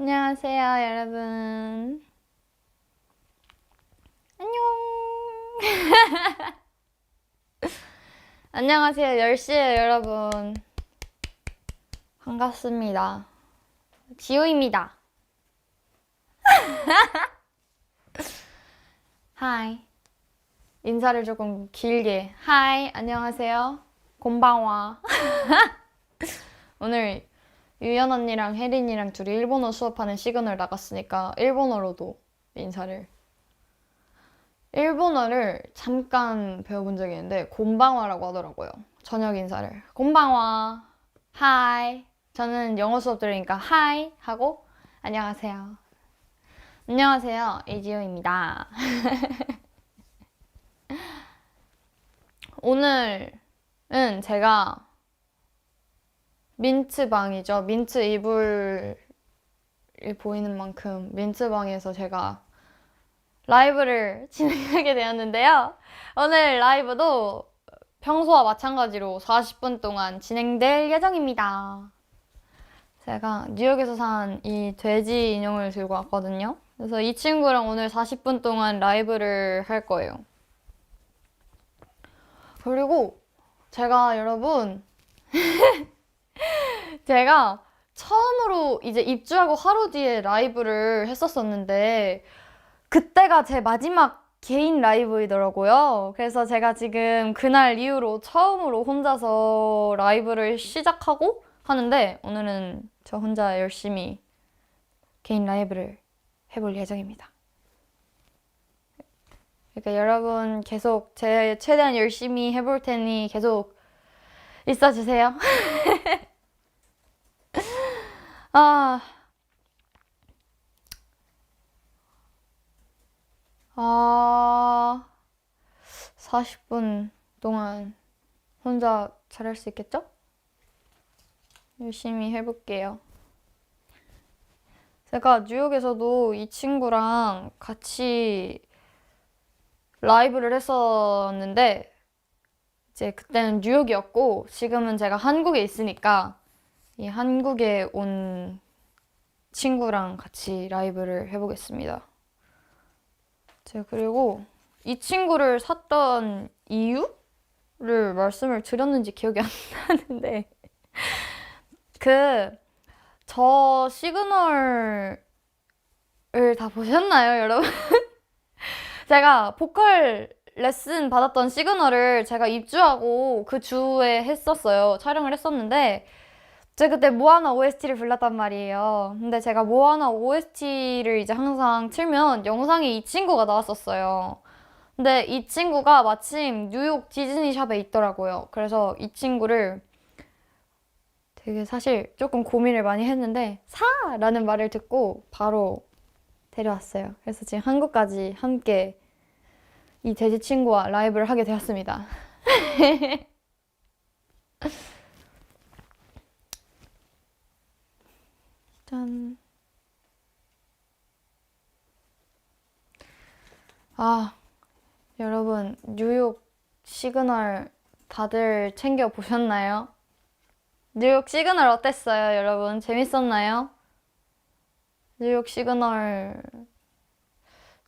안녕하세요, 여러분. 안녕. 안녕하세요, 10시에 여러분. 반갑습니다. 지우입니다. 하이. 인사를 조금 길게. 하이, 안녕하세요. 곤방와. 오늘 유연 언니랑 혜린이랑 둘이 일본어 수업하는 시그널 나갔으니까 일본어로도 인사를. 일본어를 잠깐 배워본 적이 있는데 곤방와라고 하더라고요. 저녁 인사를. 곤방와. 하이. 저는 영어 수업 들으니까 하이 하고 안녕하세요. 안녕하세요. 이지효입니다. 오늘은 제가 민트방이죠. 민트 이불이 보이는 만큼 민트방에서 제가 라이브를 진행하게 되었는데요. 오늘 라이브도 평소와 마찬가지로 40분 동안 진행될 예정입니다. 제가 뉴욕에서 산 이 돼지 인형을 들고 왔거든요. 그래서 이 친구랑 오늘 40분 동안 라이브를 할 거예요. 그리고 제가 여러분 제가 처음으로 이제 입주하고 하루 뒤에 라이브를 했었었는데 그때가 제 마지막 개인 라이브이더라고요. 그래서 제가 지금 그날 이후로 처음으로 혼자서 라이브를 시작하고 하는데 오늘은 저 혼자 열심히 개인 라이브를 해볼 예정입니다. 그러니까 여러분 계속 제 최대한 열심히 해볼 테니 계속 있어주세요. 아, 40분 동안 혼자 잘할 수 있겠죠? 열심히 해볼게요. 제가 뉴욕에서도 이 친구랑 같이 라이브를 했었는데 이제 그때는 뉴욕이었고 지금은 제가 한국에 있으니까 이 한국에 온 친구랑 같이 라이브를 해보겠습니다. 제가 그리고 이 친구를 샀던 이유를 말씀을 드렸는지 기억이 안 나는데 저 시그널을 다 보셨나요, 여러분? 제가 보컬 레슨 받았던 시그널을 제가 입주하고 그 주에 했었어요. 촬영을 했었는데 제가 그때 모아나 OST를 불렀단 말이에요. 근데 제가 모아나 OST를 이제 항상 틀면 영상에 이 친구가 나왔었어요. 근데 이 친구가 마침 뉴욕 디즈니샵에 있더라고요. 그래서 이 친구를 되게 사실 조금 고민을 많이 했는데 사라는 말을 듣고 바로 데려왔어요. 그래서 지금 한국까지 함께 이 돼지 친구와 라이브를 하게 되었습니다. 짠. 여러분, 뉴욕 시그널 다들 챙겨 보셨나요? 뉴욕 시그널 어땠어요, 여러분? 재밌었나요? 뉴욕 시그널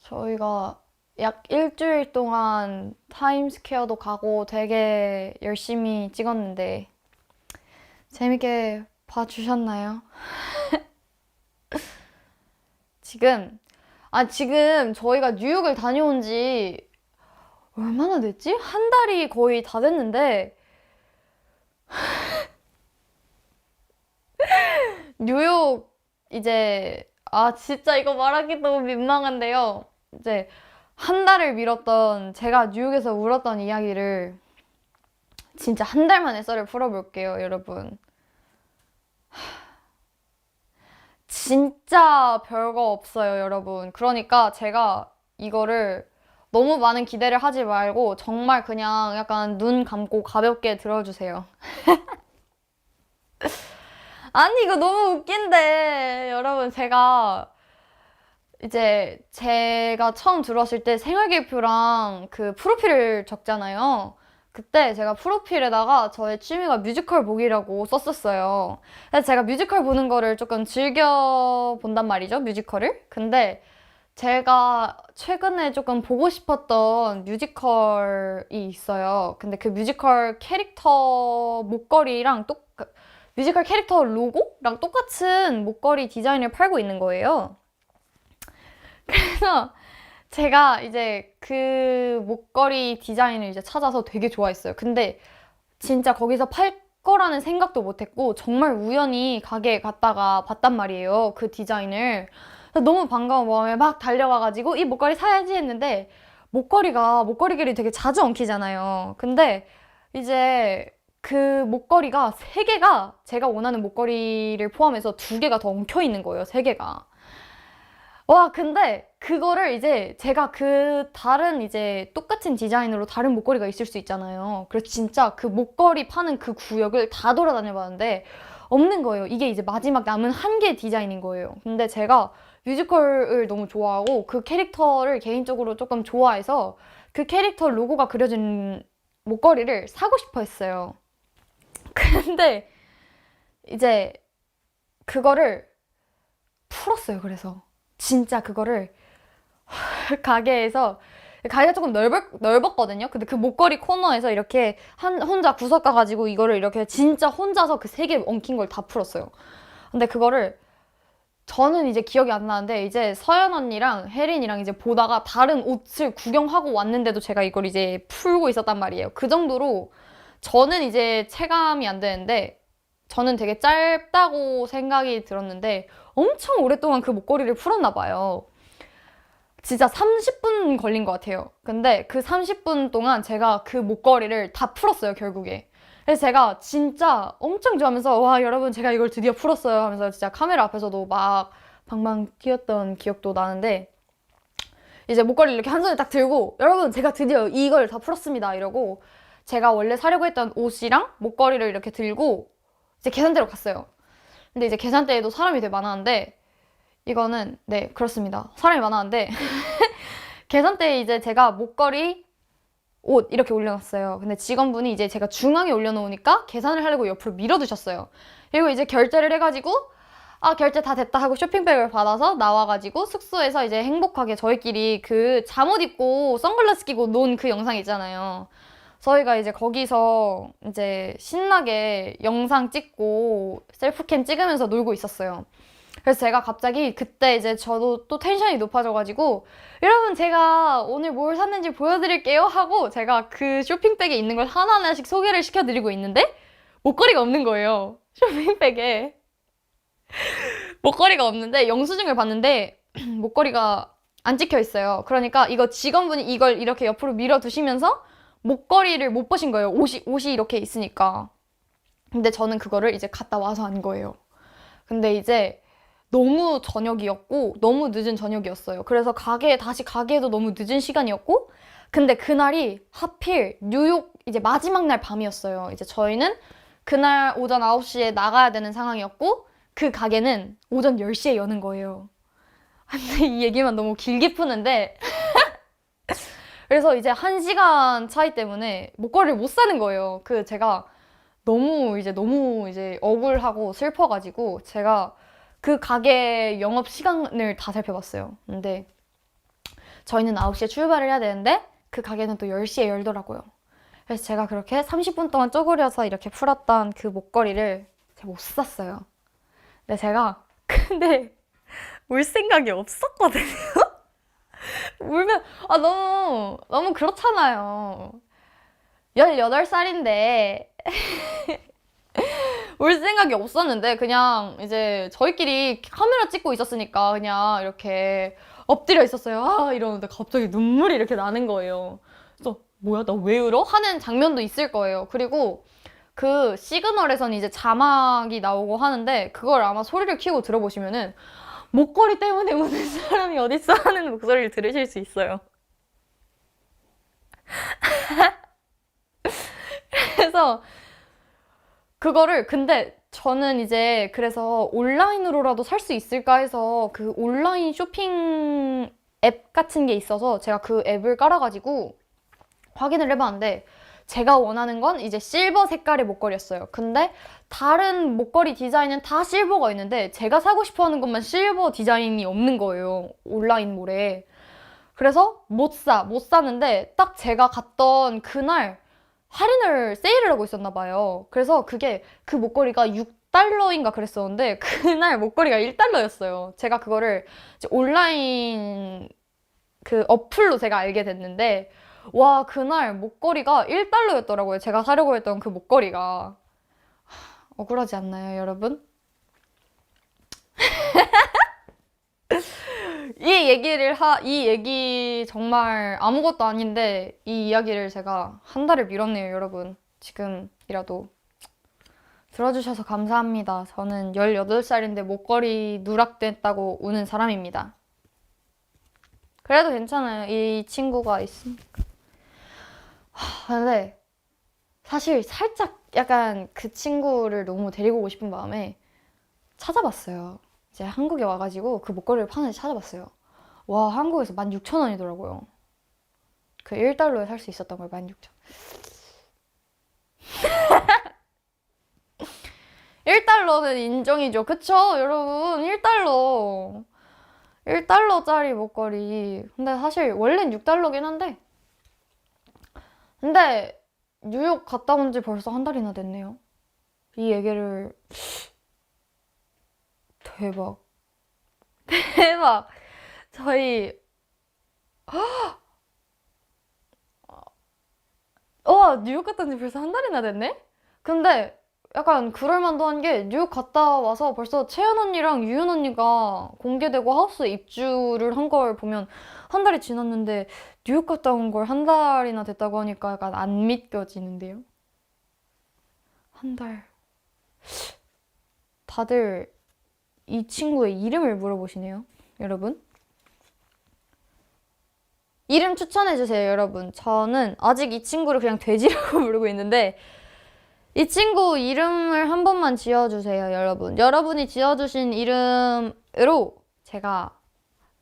저희가 약 일주일 동안 타임스퀘어도 가고 되게 열심히 찍었는데 재밌게 봐주셨나요? 지금 저희가 뉴욕을 다녀온 지 얼마나 됐지? 한 달이 거의 다 됐는데 뉴욕 이제 진짜 이거 말하기 너무 민망한데요. 이제 한 달을 미뤘던 제가 뉴욕에서 울었던 이야기를 진짜 한 달 만에 썰을 풀어볼게요, 여러분. 진짜 별거 없어요, 여러분. 그러니까 제가 이거를 너무 많은 기대를 하지 말고 정말 그냥 약간 눈 감고 가볍게 들어주세요. 아니, 이거 너무 웃긴데, 여러분. 제가 처음 들어왔을 때 생활기표랑 그 프로필을 적잖아요. 그때 제가 프로필에다가 저의 취미가 뮤지컬 보기라고 썼었어요. 그래서 제가 뮤지컬 보는 거를 조금 즐겨 본단 말이죠, 뮤지컬을. 근데 제가 최근에 조금 보고 싶었던 뮤지컬이 있어요. 근데 그 뮤지컬 캐릭터 목걸이랑 뮤지컬 캐릭터 로고랑 똑같은 목걸이 디자인을 팔고 있는 거예요. 그래서 제가 이제 그 목걸이 디자인을 이제 찾아서 되게 좋아했어요. 근데 진짜 거기서 팔 거라는 생각도 못 했고, 정말 우연히 가게에 갔다가 봤단 말이에요. 그 디자인을. 그래서 너무 반가운 마음에 막 달려가가지고 이 목걸이 사야지 했는데, 목걸이끼리 되게 자주 엉키잖아요. 근데 이제 그 목걸이가 세개가 제가 원하는 목걸이를 포함해서 두개가 더 엉켜 있는 거예요. 세개가. 와, 근데 그거를 이제 제가 그 다른 이제 똑같은 디자인으로 다른 목걸이가 있을 수 있잖아요. 그래서 진짜 그 목걸이 파는 그 구역을 다 돌아다녀 봤는데 없는 거예요. 이게 이제 마지막 남은 한 개의 디자인인 거예요. 근데 제가 뮤지컬을 너무 좋아하고 그 캐릭터를 개인적으로 조금 좋아해서 그 캐릭터 로고가 그려진 목걸이를 사고 싶어 했어요. 근데 이제 그거를 풀었어요. 그래서 진짜 그거를 가게가 조금 넓었거든요. 근데 그 목걸이 코너에서 이렇게 혼자 구석 가가지고 이거를 이렇게 진짜 혼자서 그 세 개 엉킨 걸 다 풀었어요. 근데 그거를 저는 이제 기억이 안 나는데 이제 서연 언니랑 혜린이랑 이제 보다가 다른 옷을 구경하고 왔는데도 제가 이걸 이제 풀고 있었단 말이에요. 그 정도로 저는 이제 체감이 안 되는데 저는 되게 짧다고 생각이 들었는데 엄청 오랫동안 그 목걸이를 풀었나 봐요. 진짜 30분 걸린 것 같아요. 근데 그 30분 동안 제가 그 목걸이를 다 풀었어요, 결국에. 그래서 제가 진짜 엄청 좋아하면서 와, 여러분 제가 이걸 드디어 풀었어요 하면서 진짜 카메라 앞에서도 막 방방 뛰었던 기억도 나는데, 이제 목걸이를 이렇게 한 손에 딱 들고 여러분 제가 드디어 이걸 다 풀었습니다 이러고 제가 원래 사려고 했던 옷이랑 목걸이를 이렇게 들고 이제 계산대로 갔어요. 근데 이제 계산대에도 사람이 되게 많았는데, 이거는 네, 그렇습니다. 사람이 많았는데 계산대에 이제 제가 목걸이, 옷 이렇게 올려놨어요. 근데 직원분이 이제 제가 중앙에 올려놓으니까 계산을 하려고 옆으로 밀어두셨어요. 그리고 이제 결제를 해가지고 아, 결제 다 됐다 하고 쇼핑백을 받아서 나와가지고 숙소에서 이제 행복하게 저희끼리 그 잠옷 입고 선글라스 끼고 논 그 영상 있잖아요. 저희가 이제 거기서 이제 신나게 영상 찍고 셀프캠 찍으면서 놀고 있었어요. 그래서 제가 갑자기 그때 이제 저도 또 텐션이 높아져가지고 여러분 제가 오늘 뭘 샀는지 보여드릴게요 하고 제가 그 쇼핑백에 있는 걸 하나하나씩 소개를 시켜드리고 있는데 목걸이가 없는 거예요. 쇼핑백에 목걸이가 없는데 영수증을 봤는데 목걸이가 안 찍혀 있어요. 그러니까 이거 직원분이 이걸 이렇게 옆으로 밀어두시면서 목걸이를 못 보신 거예요. 옷이 이렇게 있으니까. 근데 저는 그거를 이제 갔다 와서 안 거예요. 근데 이제 너무 저녁이었고 너무 늦은 저녁이었어요. 그래서 다시 가게에도 너무 늦은 시간이었고, 근데 그날이 하필 뉴욕 이제 마지막 날 밤이었어요. 이제 저희는 그날 오전 9시에 나가야 되는 상황이었고 그 가게는 오전 10시에 여는 거예요. 근데 이 얘기만 너무 길게 푸는데 그래서 이제 1시간 차이 때문에 목걸이를 못 사는 거예요. 제가 너무 이제 억울하고 슬퍼가지고 제가 그 가게 영업 시간을 다 살펴봤어요. 근데 저희는 9시에 출발을 해야 되는데 그 가게는 또 10시에 열더라고요. 그래서 제가 그렇게 30분 동안 쪼그려서 이렇게 풀었던 그 목걸이를 제가 못 샀어요. 근데 울 생각이 없었거든요. 울면 너무 그렇잖아요. 18살인데 울 생각이 없었는데 그냥 이제 저희끼리 카메라 찍고 있었으니까 그냥 이렇게 엎드려 있었어요. 아, 이러는데 갑자기 눈물이 이렇게 나는 거예요. 그래서 뭐야, 나 왜 울어? 하는 장면도 있을 거예요. 그리고 그 시그널에서는 이제 자막이 나오고 하는데 그걸 아마 소리를 키우고 들어보시면은 목걸이 때문에 우는 사람이 어딨어 하는 목소리를 들으실 수 있어요. 그래서 그거를, 근데 저는 이제 그래서 온라인으로라도 살 수 있을까 해서 그 온라인 쇼핑 앱 같은 게 있어서 제가 그 앱을 깔아가지고 확인을 해봤는데 제가 원하는 건 이제 실버 색깔의 목걸이였어요. 근데 다른 목걸이 디자인은 다 실버가 있는데 제가 사고 싶어 하는 것만 실버 디자인이 없는 거예요. 온라인몰에. 그래서 못 사는데 딱 제가 갔던 그날 할인을 세일을 하고 있었나 봐요. 그래서 그 목걸이가 6달러인가 그랬었는데 그날 목걸이가 1달러였어요. 제가 그거를 이제 온라인 그 어플로 제가 알게 됐는데 와, 그날 목걸이가 1달러였더라고요. 제가 사려고 했던 그 목걸이가. 억울하지 않나요, 여러분? 이 얘기 정말 아무것도 아닌데 이 이야기를 제가 한 달을 미뤘네요, 여러분. 지금이라도 들어주셔서 감사합니다. 저는 18살인데 목걸이 누락됐다고 우는 사람입니다. 그래도 괜찮아요. 이 친구가 있으니까. 근데 사실 살짝 약간 그 친구를 너무 데리고 오고 싶은 마음에 찾아봤어요. 이제 한국에 와가지고 그 목걸이를 파는지 찾아봤어요. 와, 한국에서 16,000원이더라고요. 그 1달러에 살 수 있었던 걸 16,000원. 1달러는 인정이죠. 그쵸, 여러분? 1달러. 1달러짜리 목걸이. 근데 사실 원래는 6달러긴 한데. 근데 뉴욕 갔다 온 지 벌써 한 달이나 됐네요. 이 얘기를 대박. 대박. 저희 뉴욕 갔다 온 지 벌써 한 달이나 됐네? 근데 약간 그럴만도 한 게 뉴욕 갔다 와서 벌써 채연 언니랑 유연 언니가 공개되고 하우스 입주를 한 걸 보면 한 달이 지났는데 뉴욕 갔다 온 걸 한 달이나 됐다고 하니까 약간 안 믿겨지는데요? 한 달. 다들 이 친구의 이름을 물어보시네요, 여러분. 이름 추천해주세요, 여러분. 저는 아직 이 친구를 그냥 돼지라고 부르고 있는데 이 친구 이름을 한 번만 지어주세요, 여러분. 여러분이 지어주신 이름으로 제가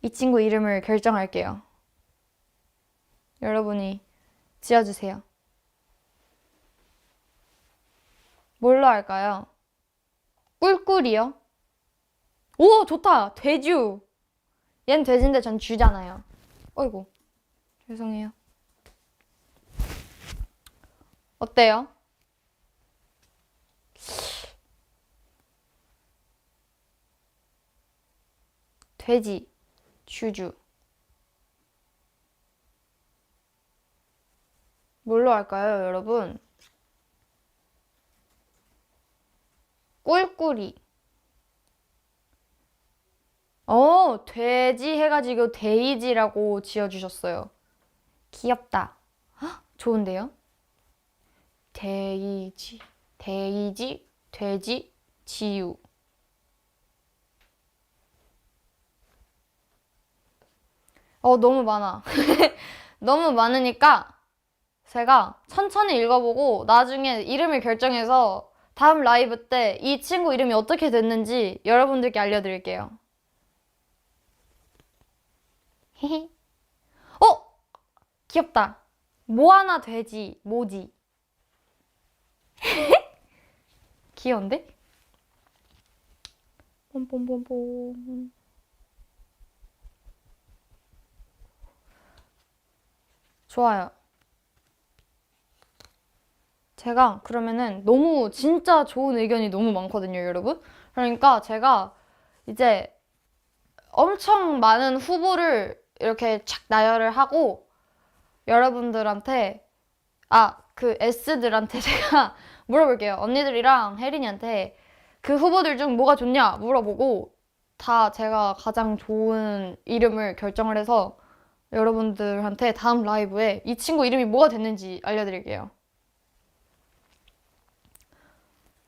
이 친구 이름을 결정할게요. 여러분이 지어주세요. 뭘로 할까요? 꿀꿀이요? 오, 좋다! 돼주! 얜 돼지인데 전 쥐잖아요. 어이구, 죄송해요. 어때요? 돼지, 주주. 뭘로 할까요, 여러분? 꿀꿀이. 돼지 해가지고 데이지라고 지어주셨어요. 귀엽다. 헉, 좋은데요? 데이지, 돼지, 지유. 너무 많아. 너무 많으니까 제가 천천히 읽어보고 나중에 이름을 결정해서 다음 라이브 때 이 친구 이름이 어떻게 됐는지 여러분들께 알려드릴게요. 히히. 귀엽다. 모아나 돼지, 모지. 귀여운데? 뽐뽐뽐뽐. 좋아요. 제가 그러면은 너무 진짜 좋은 의견이 너무 많거든요, 여러분. 그러니까 제가 이제 엄청 많은 후보를 이렇게 착 나열을 하고 여러분들한테 그 S들한테 제가 물어볼게요. 언니들이랑 혜린이한테 그 후보들 중 뭐가 좋냐 물어보고 다 제가 가장 좋은 이름을 결정을 해서 여러분들한테 다음 라이브에 이 친구 이름이 뭐가 됐는지 알려드릴게요.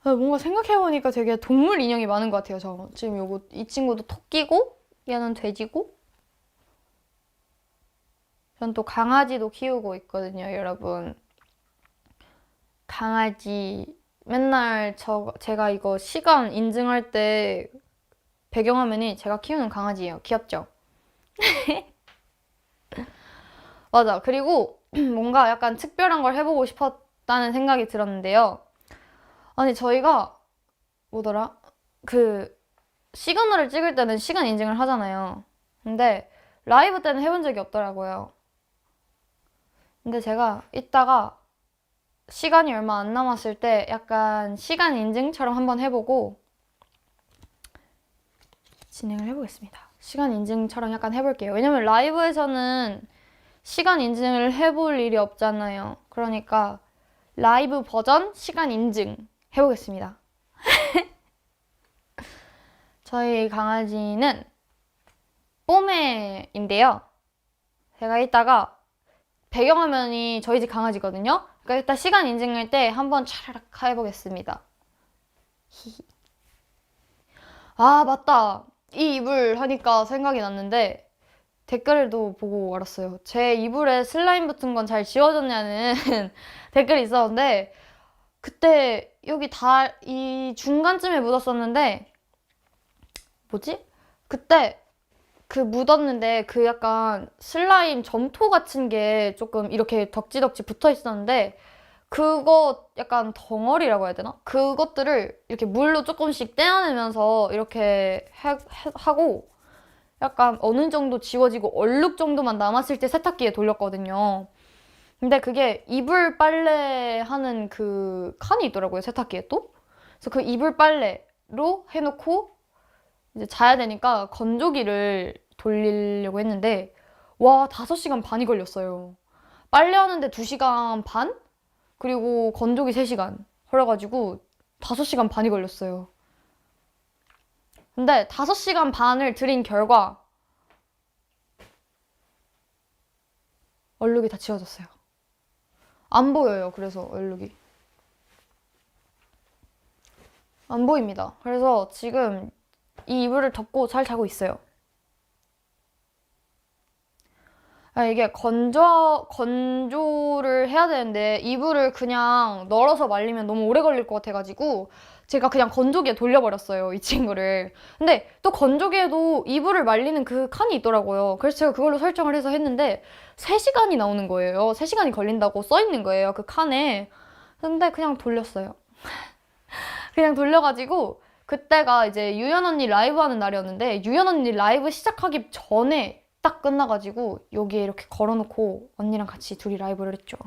뭔가 생각해보니까 되게 동물 인형이 많은 것 같아요. 지금 이 친구도 토끼고 얘는 돼지고 전 또 강아지도 키우고 있거든요, 여러분. 강아지 맨날 제가 이거 시간 인증할 때 배경화면이 제가 키우는 강아지예요. 귀엽죠? 맞아. 그리고 뭔가 약간 특별한 걸 해보고 없다는 생각이 들었는데요. 아니, 저희가 뭐더라? 그 시그널을 찍을 때는 시간 인증을 하잖아요. 근데 라이브 때는 해본 적이 없더라고요. 근데 제가 이따가 시간이 얼마 안 남았을 때 약간 시간 인증처럼 한번 해보고 진행을 해보겠습니다. 시간 인증처럼 약간 해볼게요. 왜냐면 라이브에서는 시간 인증을 해볼 일이 없잖아요. 그러니까 라이브 버전 시간 인증 해보겠습니다. 저희 강아지는 뽀메인데요. 제가 이따가 배경화면이 저희 집 강아지거든요. 그러니까 일단 시간 인증할 때 한번 차라락 해보겠습니다. 아, 맞다. 이 이불 하니까 생각이 났는데 댓글도 보고 알았어요. 제 이불에 슬라임 붙은 건 잘 지워졌냐는 댓글이 있었는데 그때 여기 이 중간쯤에 묻었었는데 뭐지? 그때 그 묻었는데 그 약간 슬라임 점토 같은 게 조금 이렇게 덕지덕지 붙어 있었는데 그거 약간 덩어리라고 해야 되나? 그것들을 이렇게 물로 조금씩 떼어내면서 이렇게 하고 약간 어느 정도 지워지고 얼룩 정도만 남았을 때 세탁기에 돌렸거든요. 근데 그게 이불 빨래 하는 그 칸이 있더라고요, 세탁기에 또. 그래서 그 이불 빨래로 해놓고 이제 자야 되니까 건조기를 돌리려고 했는데 와, 5시간 반이 걸렸어요. 빨래하는데 2시간 반? 그리고 건조기 3시간. 그래가지고 5시간 반이 걸렸어요. 근데 5시간 반을 들인 결과 얼룩이 다 지워졌어요. 안 보여요. 그래서 얼룩이 안 보입니다. 그래서 지금 이 이불을 덮고 잘 자고 있어요. 아, 이게 건조를 해야 되는데 이불을 그냥 널어서 말리면 너무 오래 걸릴 것 같아가지고 제가 그냥 건조기에 돌려버렸어요, 이 친구를. 근데 또 건조기에도 이불을 말리는 그 칸이 있더라고요. 그래서 제가 그걸로 설정을 해서 했는데 3시간이 나오는 거예요. 3시간이 걸린다고 써있는 거예요, 그 칸에. 근데 그냥 돌렸어요. 그냥 돌려가지고 그때가 이제 유연 언니 라이브 하는 날이었는데 유연 언니 라이브 시작하기 전에 딱 끝나가지고 여기에 이렇게 걸어놓고 언니랑 같이 둘이 라이브를 했죠.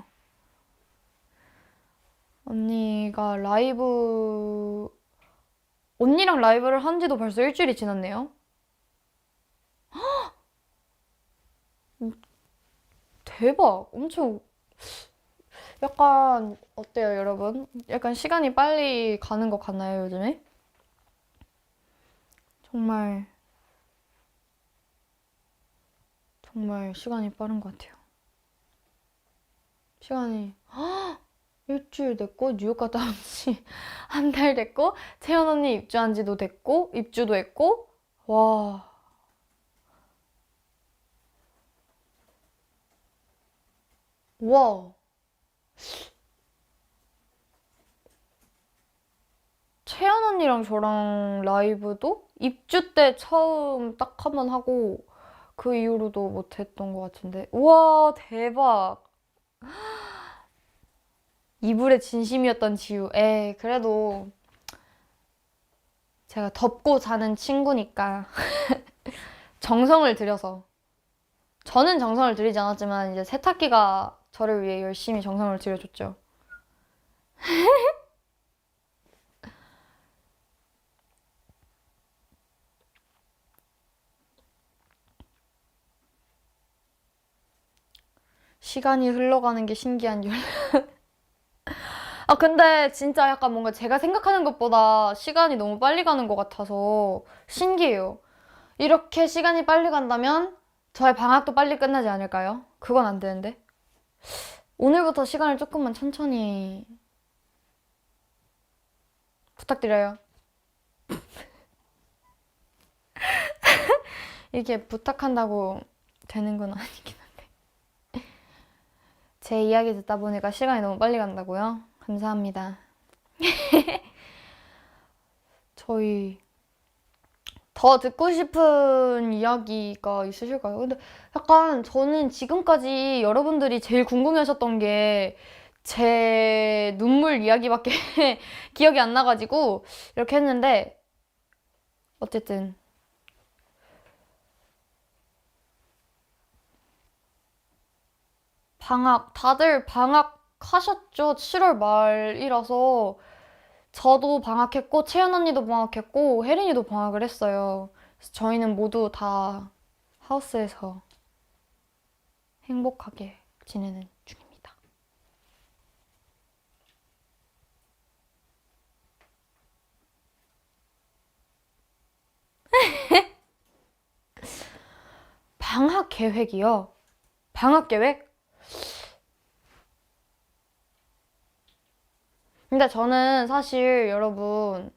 언니랑 라이브를 한 지도 벌써 일주일이 지났네요. 대박! 엄청 약간 어때요, 여러분? 약간 시간이 빨리 가는 것 같나요, 요즘에? 정말 정말 시간이 빠른 것 같아요. 시간이 일주일 됐고 뉴욕 갔다 온 지 한 달 됐고 채연 언니 입주한 지도 됐고 입주도 했고 와. 와. 채연 언니랑 저랑 라이브도 입주 때 처음 딱 한 번 하고 그 이후로도 못 했던 것 같은데. 우와, 대박. 이불의 진심이었던 지우. 그래도 제가 덮고 자는 친구니까 정성을 들여서. 저는 정성을 들이지 않았지만 이제 세탁기가 저를 위해 열심히 정성을 들여줬죠. 시간이 흘러가는 게 신기한 줄. 아, 근데 진짜 약간 뭔가 제가 생각하는 것보다 시간이 너무 빨리 가는 것 같아서 신기해요. 이렇게 시간이 빨리 간다면 저의 방학도 빨리 끝나지 않을까요? 그건 안 되는데. 오늘부터 시간을 조금만 천천히 부탁드려요. 이게 부탁한다고 되는 건 아니긴 한데. 제 이야기 듣다 보니까 시간이 너무 빨리 간다고요? 감사합니다. 저희 더 듣고 싶은 이야기가 있으실까요? 근데 약간 저는 지금까지 여러분들이 제일 궁금해하셨던 게 제 눈물 이야기밖에 기억이 안 나가지고 이렇게 했는데 어쨌든 다들 방학하셨죠? 7월 말이라서 저도 방학했고 채연 언니도 방학했고 혜린이도 방학을 했어요. 그래서 저희는 모두 다 하우스에서 행복하게 지내는 중입니다. 방학 계획이요? 방학 계획? 근데 저는 사실 여러분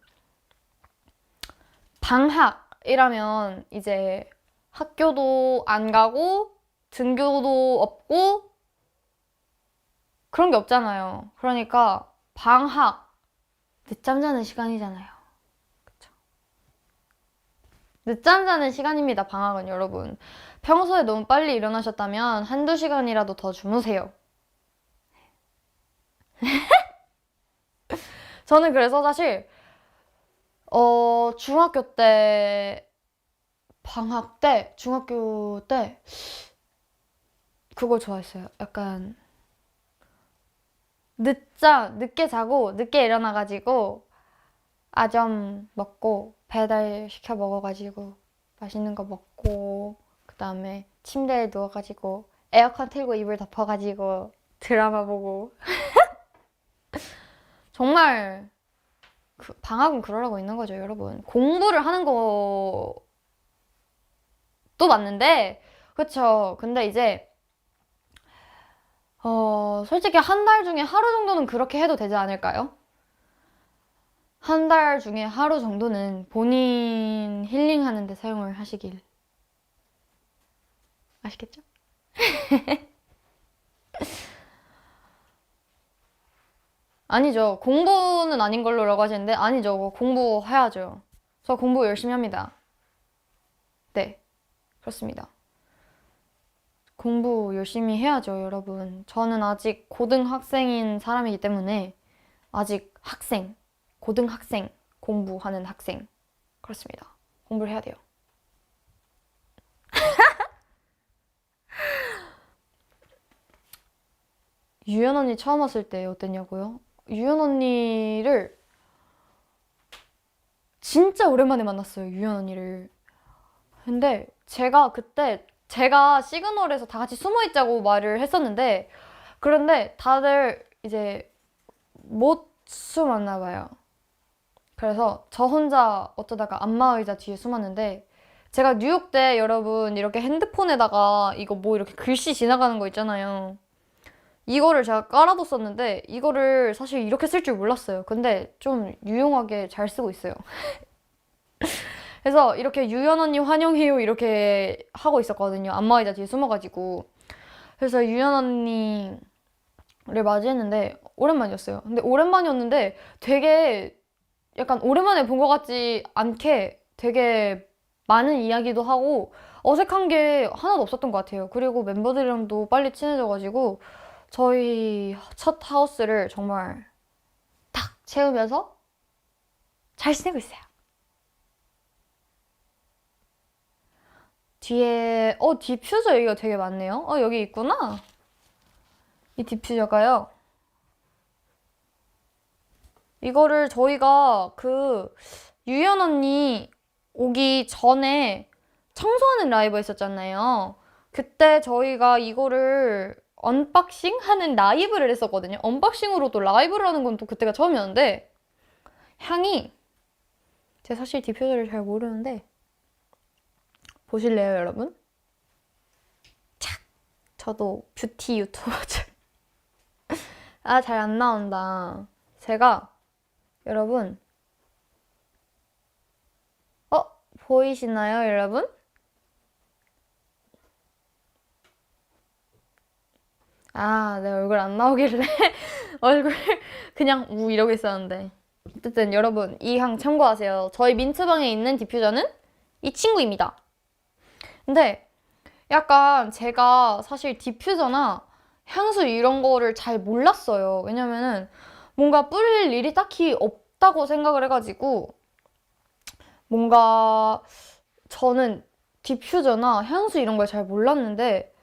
방학이라면 이제 학교도 안 가고 등교도 없고 그런 게 없잖아요. 그러니까 방학 늦잠 자는 시간이잖아요. 그쵸? 늦잠 자는 시간입니다. 방학은 여러분. 평소에 너무 빨리 일어나셨다면 한두 시간이라도 더 주무세요. 저는 그래서 사실 중학교 때 방학 때 중학교 때 그걸 좋아했어요. 약간 늦게 자고 늦게 일어나가지고 아점 먹고 배달 시켜 먹어가지고 맛있는 거 먹고 그 다음에 침대에 누워가지고 에어컨 틀고 이불 덮어가지고 드라마 보고 정말 방학은 그러라고 있는 거죠, 여러분. 공부를 하는 것도 맞는데 그쵸. 근데 이제 솔직히 한 달 중에 하루 정도는 그렇게 해도 되지 않을까요? 한 달 중에 하루 정도는 본인 힐링하는 데 사용을 하시길. 아시겠죠? 아니죠. 공부는 아닌 걸로라고 하시는데 아니죠. 공부해야죠. 저 공부 열심히 합니다. 네, 그렇습니다. 공부 열심히 해야죠, 여러분. 저는 아직 고등학생인 사람이기 때문에 아직 고등학생, 공부하는 학생. 그렇습니다. 공부를 해야 돼요. 유연 언니 처음 왔을 때 어땠냐고요? 유연 언니를 진짜 오랜만에 만났어요, 유연 언니를. 근데 제가 시그널에서 다 같이 숨어 있자고 말을 했었는데, 그런데 다들 이제 못 숨었나 봐요. 그래서 저 혼자 어쩌다가 안마의자 뒤에 숨었는데, 제가 뉴욕 때 여러분 이렇게 핸드폰에다가 이거 뭐 이렇게 글씨 지나가는 거 있잖아요. 이거를 제가 깔아뒀었는데 이거를 사실 이렇게 쓸 줄 몰랐어요. 근데 좀 유용하게 잘 쓰고 있어요. 그래서 이렇게 유연 언니 환영해요 이렇게 하고 있었거든요. 안마의자 뒤에 숨어가지고. 그래서 유연 언니를 맞이했는데 오랜만이었어요. 근데 오랜만이었는데 되게 약간 오랜만에 본 것 같지 않게 되게 많은 이야기도 하고 어색한 게 하나도 없었던 것 같아요. 그리고 멤버들이랑도 빨리 친해져가지고 저희 첫 하우스를 정말 탁 채우면서 잘 지내고 있어요. 뒤에 디퓨저 얘기가 되게 많네요. 여기 있구나. 이 디퓨저가요. 이거를 저희가 유연 언니 오기 전에 청소하는 라이브 했었잖아요. 그때 저희가 이거를 언박싱 하는 라이브를 했었거든요. 언박싱으로 또 라이브를 하는 건 또 그때가 처음이었는데 향이 제가 사실 디퓨저를 잘 모르는데 보실래요, 여러분? 착! 저도 뷰티 유튜버죠. 아, 잘 안 나온다. 제가 여러분 보이시나요, 여러분? 아, 내 얼굴 안 나오길래 얼굴 그냥 이러고 있었는데 어쨌든 여러분 이 향 참고하세요. 저희 민트방에 있는 디퓨저는 이 친구입니다. 근데 약간 제가 사실 디퓨저나 향수 이런 거를 잘 몰랐어요. 왜냐면은 뭔가 뿌릴 일이 딱히 없다고 생각을 해가지고 뭔가 저는 디퓨저나 향수 이런 걸 잘 몰랐는데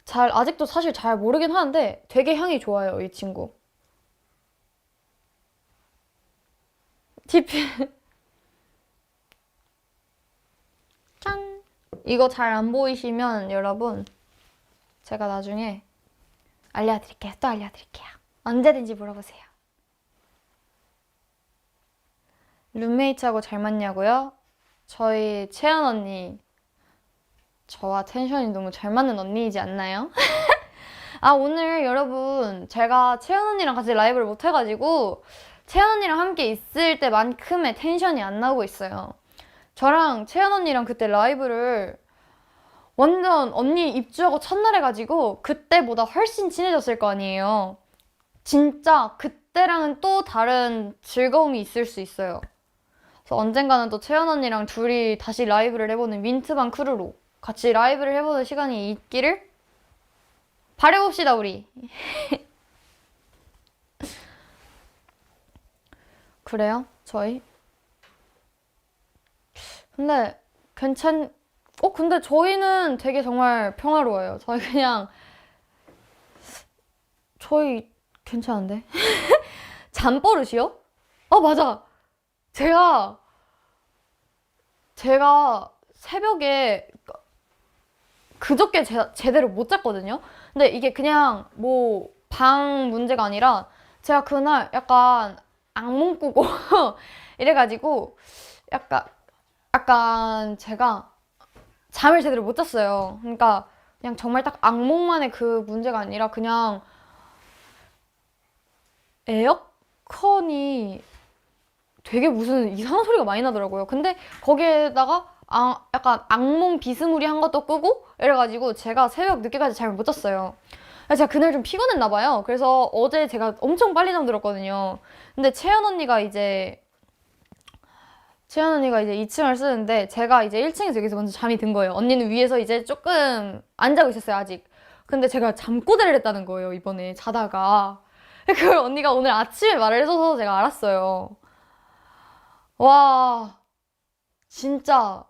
아직도 사실 잘 모르긴 하는데 되게 향이 좋아요, 이 친구. 디퓨 짠! 이거 잘 안 보이시면 여러분 제가 나중에 알려드릴게요. 또 알려드릴게요. 언제든지 물어보세요. 룸메이트하고 잘 맞냐고요? 저희 채연 언니 저와 텐션이 너무 잘 맞는 언니이지 않나요? 아, 오늘 여러분 제가 채연 언니랑 같이 라이브를 못 해가지고 채연 언니랑 함께 있을 때만큼의 텐션이 안 나오고 있어요. 저랑 채연 언니랑 그때 라이브를 완전 언니 입주하고 첫날 해가지고 그때보다 훨씬 친해졌을 거 아니에요. 진짜 그때랑은 또 다른 즐거움이 있을 수 있어요. 그래서 언젠가는 또 채연 언니랑 둘이 다시 라이브를 해보는 민트방 크루로 같이 라이브를 해보는 시간이 있기를 바라봅시다, 우리. 그래요? 저희? 근데 근데 저희는 되게 정말 평화로워요. 저희 괜찮은데? 잠버릇이요? 맞아. 제가 새벽에 그저께 제대로 못 잤거든요. 근데 이게 그냥 뭐 방 문제가 아니라 제가 그날 약간 악몽 꾸고 이래가지고 약간 제가 잠을 제대로 못 잤어요. 그러니까 그냥 정말 딱 악몽만의 그 문제가 아니라 그냥 에어컨이 되게 무슨 이상한 소리가 많이 나더라고요. 근데 거기에다가 약간 악몽 비스무리한 것도 끄고 이래가지고 제가 새벽 늦게까지 잠을 못 잤어요. 제가 그날 좀 피곤했나 봐요. 그래서 어제 제가 엄청 빨리 잠들었거든요. 근데 채연 언니가 이제 2층을 쓰는데 제가 이제 1층에서 여기서 먼저 잠이 든 거예요. 언니는 위에서 이제 조금 안 자고 있었어요, 아직. 근데 제가 잠꼬대를 했다는 거예요, 이번에 자다가. 그걸 언니가 오늘 아침에 말을 해줘서 제가 알았어요. 와, 진짜.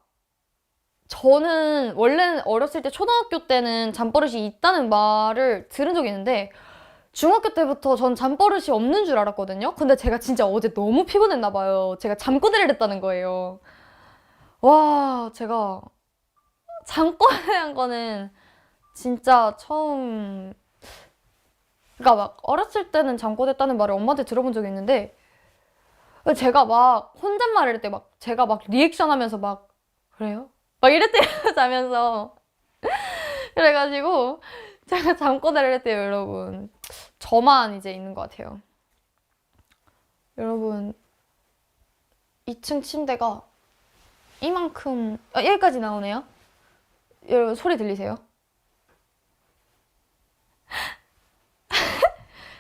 저는 원래는 어렸을 때 초등학교 때는 잠버릇이 있다는 말을 들은 적이 있는데 중학교 때부터 전 잠버릇이 없는 줄 알았거든요. 근데 제가 진짜 어제 너무 피곤했나 봐요. 제가 잠꼬대를 했다는 거예요. 와, 제가 잠꼬대한 거는 진짜 처음. 그러니까 막 어렸을 때는 잠꼬대했다는 말을 엄마한테 들어본 적이 있는데 제가 막 혼잣말을 할 때 막 제가 막 리액션 하면서 막 그래요? 막 이랬대요, 자면서. 그래가지고 제가 잠꼬대를 했대요, 여러분. 저만 이제 있는 것 같아요. 여러분, 2층 침대가 이만큼, 여기까지 나오네요. 여러분, 소리 들리세요?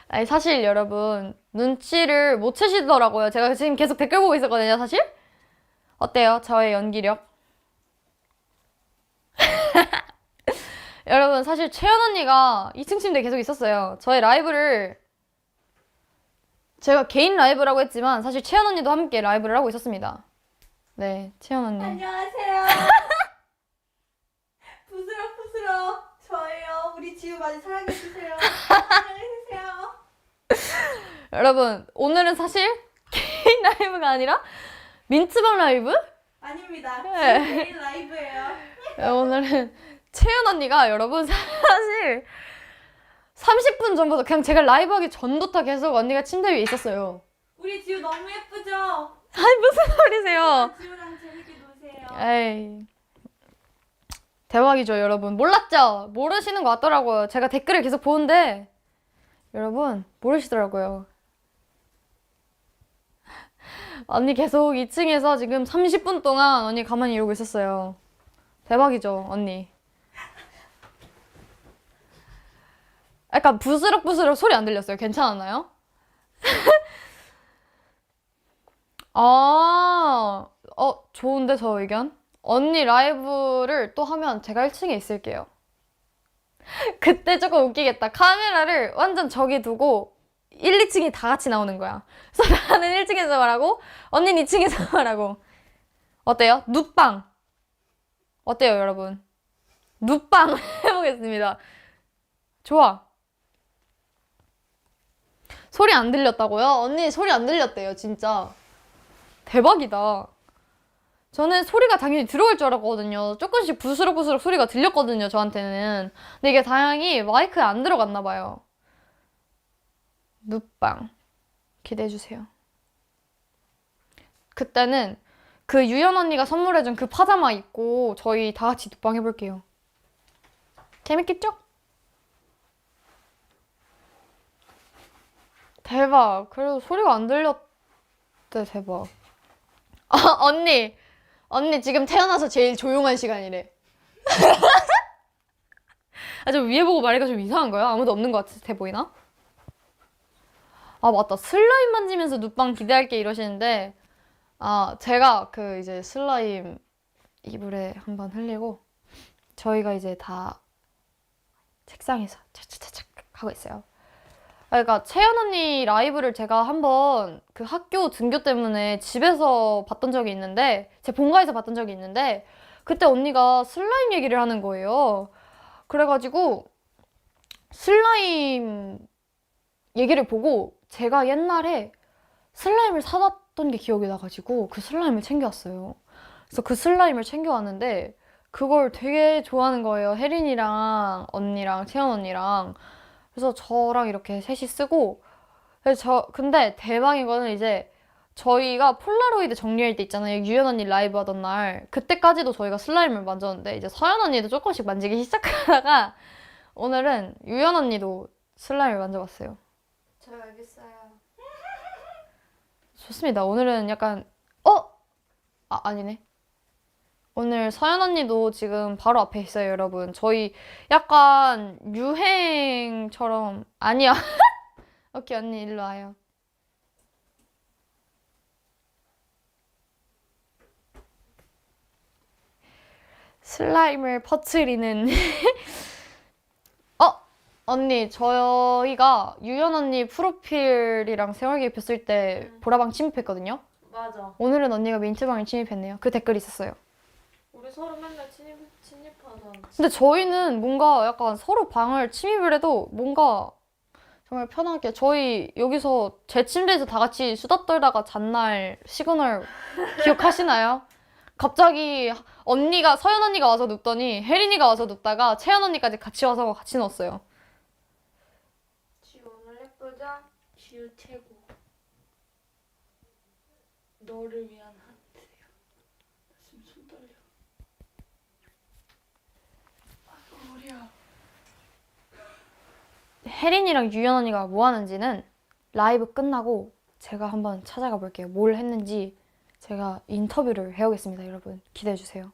아니, 사실 여러분, 눈치를 못 채시더라고요. 제가 지금 계속 댓글 보고 있었거든요, 사실? 어때요? 저의 연기력? 여러분, 사실 채연 언니가 2층 침대에 계속 있었어요. 저의 라이브를 제가 개인 라이브라고 했지만 사실 채연 언니도 함께 라이브를 하고 있었습니다. 네, 채연 언니. 안녕하세요. 부스럭부스럭 저예요. 우리 지우 많이 사랑해주세요. 사랑해주세요. 여러분, 오늘은 사실 개인 라이브가 아니라 민트방 라이브? 아닙니다. 네. 지우 개인 라이브예요. 오늘은 채연 언니가 여러분 사실 30분 전부터 그냥 제가 라이브 하기 전부터 계속 언니가 침대 위에 있었어요. 우리 지우 너무 예쁘죠? 아니, 무슨 소리세요? 지우랑 재밌게 노세요. 에이. 대박이죠, 여러분. 몰랐죠? 모르시는 것 같더라고요. 제가 댓글을 계속 보는데 여러분 모르시더라고요. 언니 계속 2층에서 지금 30분 동안 언니 가만히 이러고 있었어요. 대박이죠, 언니. 약간 부스럭부스럭 소리 안 들렸어요. 괜찮았나요? 좋은데 저 의견? 언니 라이브를 또 하면 제가 1층에 있을게요. 그때 조금 웃기겠다. 카메라를 완전 저기 두고 1, 2층이 다 같이 나오는 거야. 그래서 나는 1층에서 말하고 언니는 2층에서 말하고. 어때요? 눕방. 어때요, 여러분? 눕방 해보겠습니다. 좋아. 소리 안 들렸다고요? 언니 소리 안 들렸대요, 진짜. 대박이다. 저는 소리가 당연히 들어올 줄 알았거든요. 조금씩 부스럭부스럭 소리가 들렸거든요, 저한테는. 근데 이게 다행히 마이크에 안 들어갔나 봐요. 눕방. 기대해주세요. 그때는 그 유연 언니가 선물해준 그 파자마 입고 저희 다 같이 눕방 해볼게요. 재밌겠죠? 대박. 그래도 소리가 안 들렸대, 대박. 언니. 언니 지금 태어나서 제일 조용한 시간이래. 아, 저 위에 보고 말하기가 좀 이상한가요? 아무도 없는 것 같아 보이나? 아, 맞다. 슬라임 만지면서 눕방 기대할게 이러시는데, 아, 제가 그 이제 슬라임 이불에 한번 흘리고, 저희가 이제 다 책상에서 차차차차 하고 있어요. 그러니까 채연 언니 라이브를 제가 한번 그 학교 등교 때문에 집에서 봤던 적이 있는데, 제 본가에서 봤던 적이 있는데, 그때 언니가 슬라임 얘기를 하는 거예요. 그래가지고 슬라임 얘기를 보고 제가 옛날에 슬라임을 사놨던 게 기억이 나가지고 그 슬라임을 챙겨왔어요. 그래서 그 슬라임을 챙겨왔는데 그걸 되게 좋아하는 거예요. 혜린이랑 언니랑 채연 언니랑. 그래서 저랑 이렇게 셋이 쓰고, 근데 대박인 거는 이제 저희가 폴라로이드 정리할 때 있잖아요. 유연 언니 라이브 하던 날. 그때까지도 저희가 슬라임을 만졌는데 이제 서연 언니도 조금씩 만지기 시작하다가 오늘은 유연 언니도 슬라임을 만져봤어요. 저 알겠어요. 좋습니다. 오늘은 약간, 아니네. 오늘 서연 언니도 지금 바로 앞에 있어요, 여러분. 저희 약간 유행처럼, 아니야. 오케이, 언니 일로 와요. 슬라임을 퍼트리는 언니 저희가 유연 언니 프로필이랑 생활기 입혔을 때 보라방 침입했거든요. 맞아. 오늘은 언니가 민트방에 침입했네요. 그 댓글이 있었어요. 우리 서로 맨날 침입하던. 근데 저희는 뭔가 약간 서로 방을 침입을 해도 뭔가 정말 편하게, 저희 여기서 제 침대에서 다 같이 수다 떨다가 잔날 시그널 기억하시나요? 갑자기 언니가, 서연 언니가 와서 눕더니 혜린이가 와서 눕다가 채연 언니까지 같이 와서 같이 넣었어요. 지우 오늘 예쁘죠? 지우 최고. 너를 위한 하트야. 지금 손 떨려. 머리야. 혜린이랑 유연 언니가 뭐 하는지는 라이브 끝나고 제가 한번 찾아가 볼게요. 뭘 했는지 제가 인터뷰를 해오겠습니다. 여러분 기대해주세요.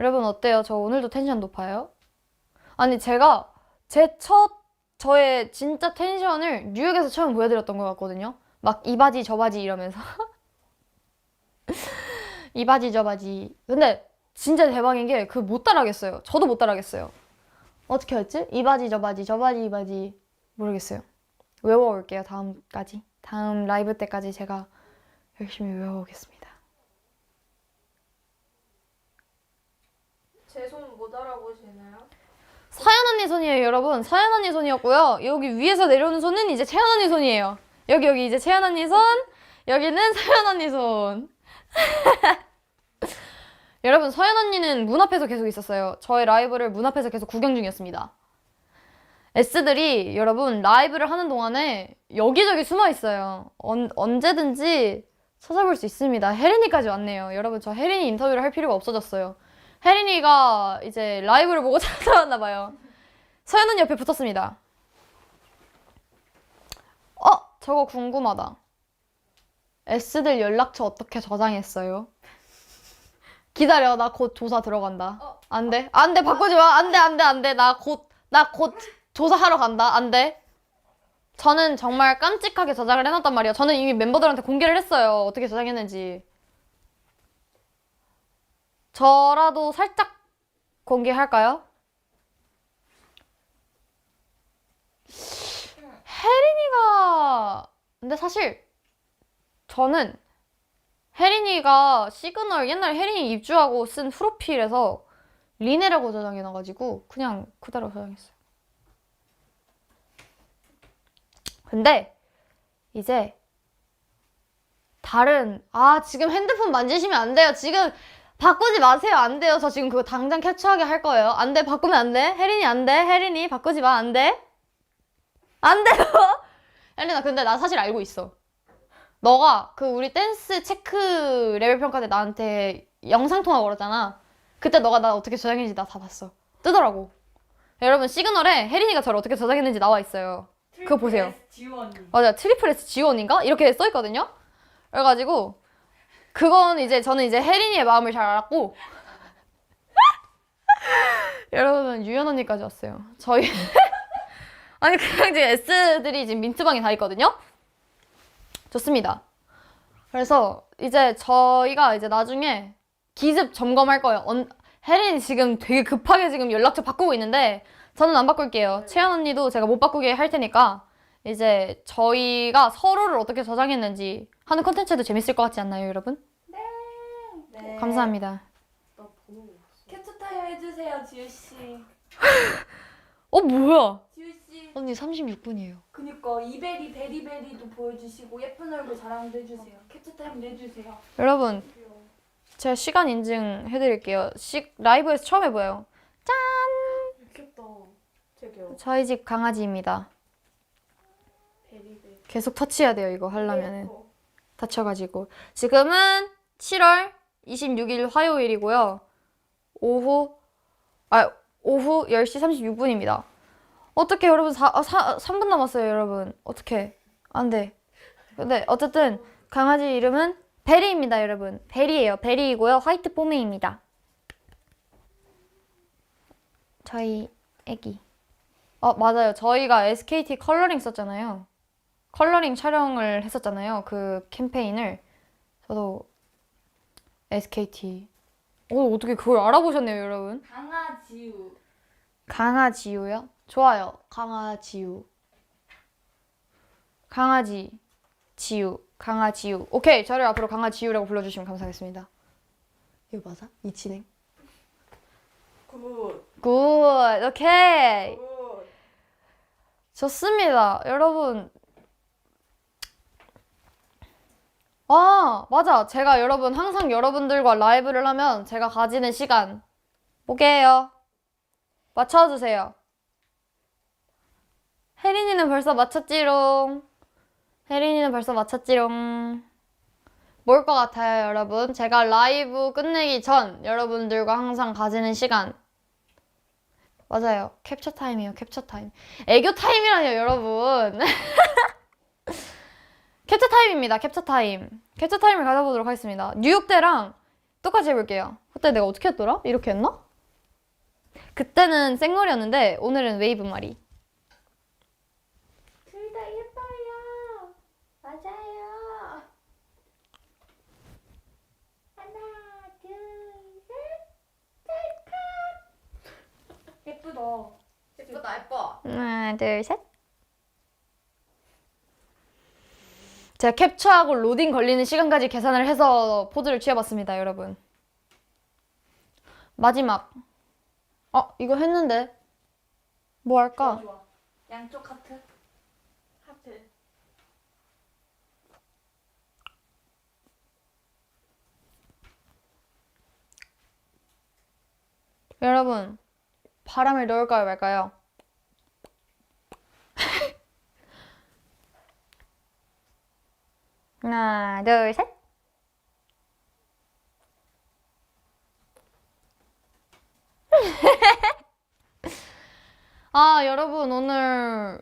여러분 어때요? 저 오늘도 텐션 높아요? 아니 제가 저의 진짜 텐션을 뉴욕에서 처음 보여드렸던 것 같거든요. 막 이 바지 저 바지 이러면서 이 바지 저 바지. 근데 진짜 대박인 게 그 못 따라하겠어요. 저도 못 따라하겠어요. 어떻게 했지? 이 바지 저 바지 저 바지 이 바지 모르겠어요. 외워올게요. 다음까지. 다음 라이브 때까지 제가 열심히 외워오겠습니다. 제 손 못 알아보시나요? 서연 언니 손이에요, 여러분. 서연 언니 손이었고요. 여기 위에서 내려오는 손은 이제 채연 언니 손이에요. 여기 이제 채연 언니 손, 여기는 서연 언니 손. 여러분, 서연 언니는 문 앞에서 계속 있었어요. 저의 라이브를 문 앞에서 계속 구경 중이었습니다. S들이 여러분 라이브를 하는 동안에 여기저기 숨어 있어요. 언제든지 찾아볼 수 있습니다. 혜린이까지 왔네요. 여러분, 저 혜린이 인터뷰를 할 필요가 없어졌어요. 혜린이가 이제 라이브를 보고 찾아왔나 봐요. 서연 언니 옆에 붙었습니다. 저거 궁금하다. S들 연락처 어떻게 저장했어요? 기다려, 나 곧 조사 들어간다. 안 돼. 안 돼, 바꾸지 마. 안 돼, 안 돼, 안 돼. 나 곧 조사하러 간다. 안 돼. 저는 정말 깜찍하게 저장을 해놨단 말이에요. 저는 이미 멤버들한테 공개를 했어요. 어떻게 저장했는지. 저라도 살짝 공개할까요? 혜린이가 근데 사실 저는 혜린이가 시그널 옛날에 혜린이 입주하고 쓴 프로필에서 리네라고 저장해놔가지고 그냥 그대로 저장했어요. 근데 이제 다른 지금 핸드폰 만지시면 안 돼요. 지금 바꾸지 마세요. 안 돼요. 저 지금 그거 당장 캡처하게 할 거예요. 안 돼. 바꾸면 안 돼. 혜린이 안 돼. 혜린이 바꾸지 마. 안 돼. 안 돼요. 혜린아 근데 나 사실 알고 있어. 너가 그 우리 댄스 체크 레벨 평가 때 나한테 영상통화 걸었잖아. 그때 너가 나 어떻게 저장했는지 나 다 봤어. 뜨더라고. 여러분 시그널에 혜린이가 저를 어떻게 저장했는지 나와 있어요. 그거 보세요. 지원이. 맞아요. 트리플 S 지원인가? 이렇게 써있거든요? 그래가지고 그건 이제 저는 이제 혜린이의 마음을 잘 알았고 여러분 유연 언니까지 왔어요. 저희 아니 그냥 지금 S들이 지금 민트방에 다 있거든요? 좋습니다. 그래서 이제 저희가 이제 나중에 기습 점검할 거예요. 혜린이 지금 되게 급하게 지금 연락처 바꾸고 있는데 저는 안 바꿀게요. 채연 언니도 제가 못 바꾸게 할 테니까 이제 저희가 서로를 어떻게 저장했는지 하는 컨텐츠도 재밌을 것 같지 않나요, 여러분? 네. 감사합니다. 나 보고 캡처 타임 해주세요, 지우 씨. 뭐야? 지우 씨. 언니 36분이에요. 그니까 이베리 베리베리도 보여주시고 예쁜 얼굴 자랑도 해주세요. 캡처 타임도 해주세요. 여러분, 제가 시간 인증해드릴게요. 라이브에서 처음 해봐요. 귀엽다. 되게요. 저희 집 강아지입니다. 베리베리. 계속 터치해야 돼요, 이거 하려면은. 다쳐가지고. 지금은 7월 26일 화요일이고요. 오후 10시 36분입니다. 어떻게 여러분 3분 남았어요, 여러분. 어떻게? 안 돼. 근데 어쨌든 강아지 이름은 베리입니다, 여러분. 베리예요. 베리이고요. 화이트 포메입니다. 저희 애기. 맞아요. 저희가 SKT 컬러링 썼잖아요. 컬러링 촬영을 했었잖아요. 그 캠페인을. 저도 SKT. 어떻게 그걸 알아보셨네요, 여러분. 강아지우. 강아지우요? 좋아요. 강아지우. 강아지지우. 강아지우. 오케이. 저를 앞으로 강아지우라고 불러주시면 감사하겠습니다. 이거 맞아? 이 진행? 굿. 굿. 오케이. 굿. 좋습니다. 여러분. 맞아. 제가 여러분, 항상 여러분들과 라이브를 하면 제가 가지는 시간. 뭐게요? 맞춰주세요. 혜린이는 벌써 맞췄지롱. 혜린이는 벌써 맞췄지롱. 뭘 것 같아요, 여러분? 제가 라이브 끝내기 전 여러분들과 항상 가지는 시간. 맞아요. 캡처 타임이에요, 캡처 타임. 애교 타임이라뇨, 여러분. 캡처 타임입니다. 캡처 타임. 캡처 타임을 가져보도록 하겠습니다. 뉴욕 때랑 똑같이 해볼게요. 그때 내가 어떻게 했더라? 이렇게 했나? 그때는 생머리였는데 오늘은 웨이브 머리. 둘 다 예뻐요. 맞아요. 하나, 둘, 셋, 찰칵. 예쁘다. 예쁘다, 예뻐. 하나, 둘, 셋. 제가 캡처하고 로딩 걸리는 시간까지 계산을 해서 포즈를 취해봤습니다, 여러분. 마지막. 이거 했는데. 뭐 할까? 좋아. 양쪽 하트. 하트. 여러분, 바람을 넣을까요, 말까요? 하나, 둘, 셋. 여러분, 오늘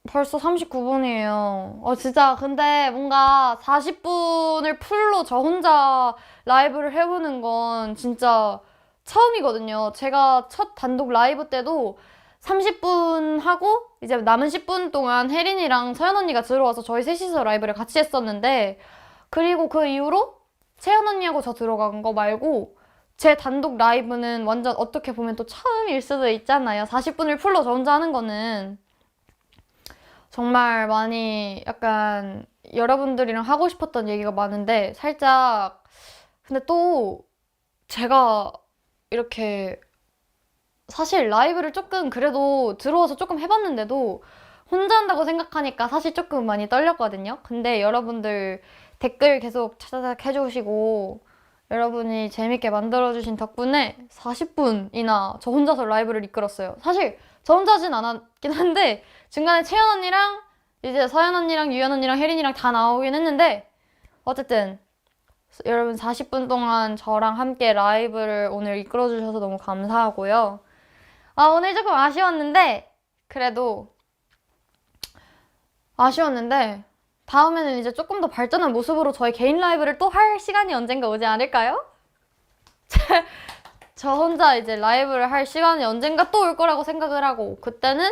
벌써 39분이에요. 진짜, 근데 뭔가 40분을 풀로 저 혼자 라이브를 해보는 건 진짜 처음이거든요. 제가 첫 단독 라이브 때도 30분 하고 이제 남은 10분 동안 혜린이랑 서연 언니가 들어와서 저희 셋이서 라이브를 같이 했었는데 그리고 그 이후로 채연 언니하고 저 들어간 거 말고 제 단독 라이브는 완전 어떻게 보면 또 처음일 수도 있잖아요. 40분을 풀로 저 혼자 하는 거는. 정말 많이 약간 여러분들이랑 하고 싶었던 얘기가 많은데 살짝 근데 또 제가 이렇게 사실 라이브를 조금 그래도 들어와서 조금 해봤는데도 혼자 한다고 생각하니까 사실 조금 많이 떨렸거든요. 근데 여러분들 댓글 계속 차다닥 해주시고 여러분이 재밌게 만들어주신 덕분에 40분이나 저 혼자서 라이브를 이끌었어요. 사실 저 혼자 하진 않았긴 한데 중간에 채연 언니랑 이제 서연 언니랑 유연 언니랑 혜린이랑 다 나오긴 했는데 어쨌든 여러분 40분 동안 저랑 함께 라이브를 오늘 이끌어주셔서 너무 감사하고요. 오늘 조금 아쉬웠는데 다음에는 이제 조금 더 발전한 모습으로 저희 개인 라이브를 또 할 시간이 언젠가 오지 않을까요? 저 혼자 이제 라이브를 할 시간이 언젠가 또 올 거라고 생각을 하고 그때는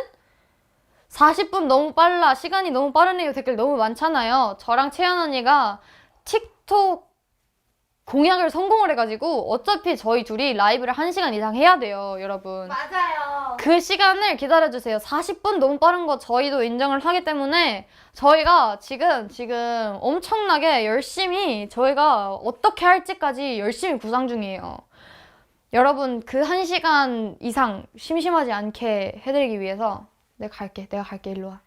40분 너무 빨라 시간이 너무 빠르네요 댓글 너무 많잖아요. 저랑 채연 언니가 틱톡 공약을 성공을 해가지고 어차피 저희 둘이 라이브를 1시간 이상 해야 돼요 여러분. 맞아요. 그 시간을 기다려주세요. 40분 너무 빠른 거 저희도 인정을 하기 때문에 저희가 지금 엄청나게 열심히 저희가 어떻게 할지까지 열심히 구상 중이에요. 여러분 그 1시간 이상 심심하지 않게 해드리기 위해서 내가 갈게 일로 와.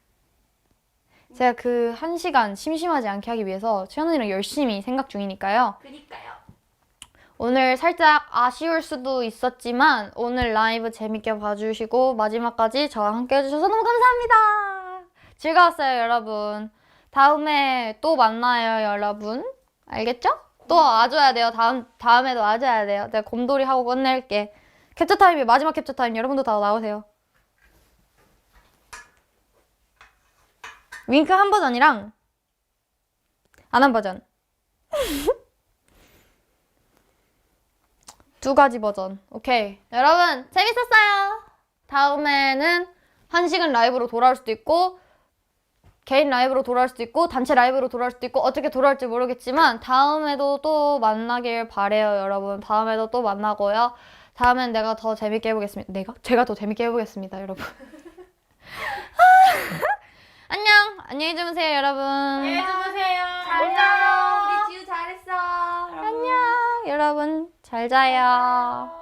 제가 그 1시간 심심하지 않게 하기 위해서 채연 언니랑 열심히 생각 중이니까요. 그니까요. 오늘 살짝 아쉬울 수도 있었지만 오늘 라이브 재밌게 봐주시고 마지막까지 저와 함께 해주셔서 너무 감사합니다. 즐거웠어요 여러분. 다음에 또 만나요 여러분. 알겠죠? 또 와줘야 돼요. 다음에도 와줘야 돼요. 내가 곰돌이 하고 끝낼게. 캡처 타임이 마지막 캡처 타임. 여러분도 다 나오세요. 윙크 한 버전이랑 안 한 버전. 2가지 버전. 오케이. 여러분, 재밌었어요. 다음에는 1시간 라이브로 돌아올 수도 있고, 개인 라이브로 돌아올 수도 있고, 단체 라이브로 돌아올 수도 있고, 어떻게 돌아올지 모르겠지만, 다음에도 또 만나길 바래요, 여러분. 다음에도 또 만나고요. 다음엔 내가 더 재밌게 해보겠습니다. 제가 더 재밌게 해보겠습니다, 여러분. 안녕. 안녕히 주무세요, 여러분. 안녕히 주무세요. 잘 자요. 우리 지우 잘했어. 안녕. 여러분, 잘 자요.